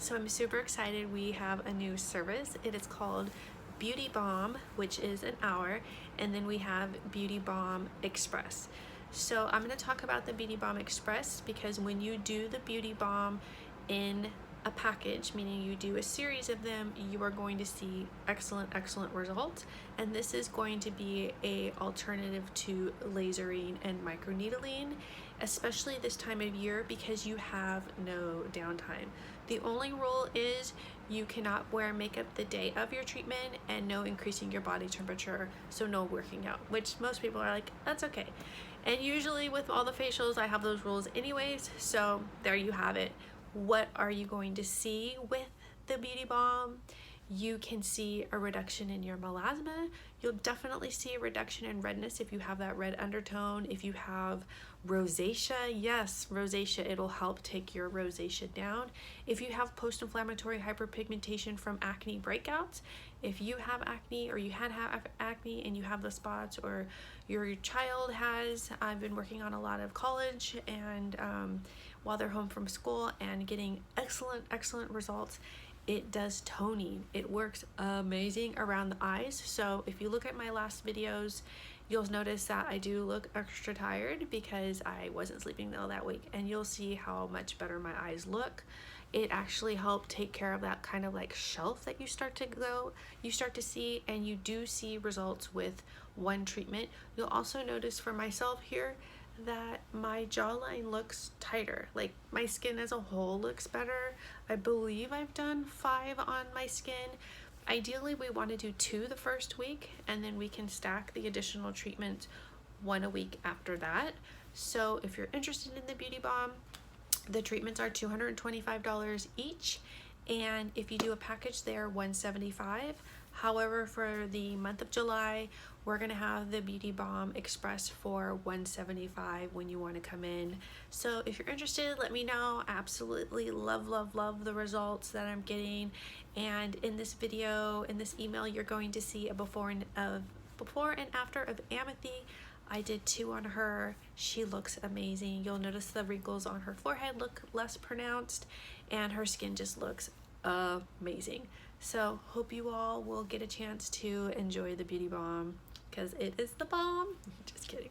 So I'm super excited. We have a new service. It is called Beauty Balm, which is an hour, and then we have Beauty Balm Express. So I'm going to talk about the Beauty Balm Express because when you do the Beauty Balm in a package, meaning you do a series of them, you are going to see excellent results. And this is going to be a alternative to lasering and microneedling, especially this time of year because you have no downtime. The only rule is you cannot wear makeup the day of your treatment and no increasing your body temperature, so no working out, which most people are like, that's okay. And usually with all the facials, I have those rules anyways, so there you have it. What are you going to see with the Beauty Balm? You can see a reduction in your melasma. You'll definitely see a reduction in redness if you have that red undertone. If you have rosacea, yes, rosacea, it'll help take your rosacea down. If you have post-inflammatory hyperpigmentation from acne breakouts, if you have acne or you had acne and you have the spots, or your child has, I've been working on a lot of college and while they're home from school and getting excellent results. It does toning. It works amazing around the eyes. So if you look at my last videos, you'll notice that I do look extra tired because I wasn't sleeping all that week, and you'll see how much better my eyes look. It actually helped take care of that kind of like shelf that you start to see, and you do see results with one treatment. You'll also notice for myself here that my jawline looks tighter, like my skin as a whole looks better. I believe I've done 5 on my skin. Ideally we want to do 2 the first week, and then we can stack the additional treatment 1 a week after that. So if you're interested in the Beauty Balm, the treatments are $225 each, and if you do a package they're $175. However, for the month of July, we're gonna have the Beauty Balm Express for $175 when you want to come in. So if you're interested, let me know. I absolutely love the results that I'm getting. And in this video, in this email, you're going to see a before and after of Amethy. I did 2 on her. She looks amazing. You'll notice the wrinkles on her forehead look less pronounced, and her skin just looks amazing. So hope you all will get a chance to enjoy the Beauty Balm because it is the bomb. Just kidding.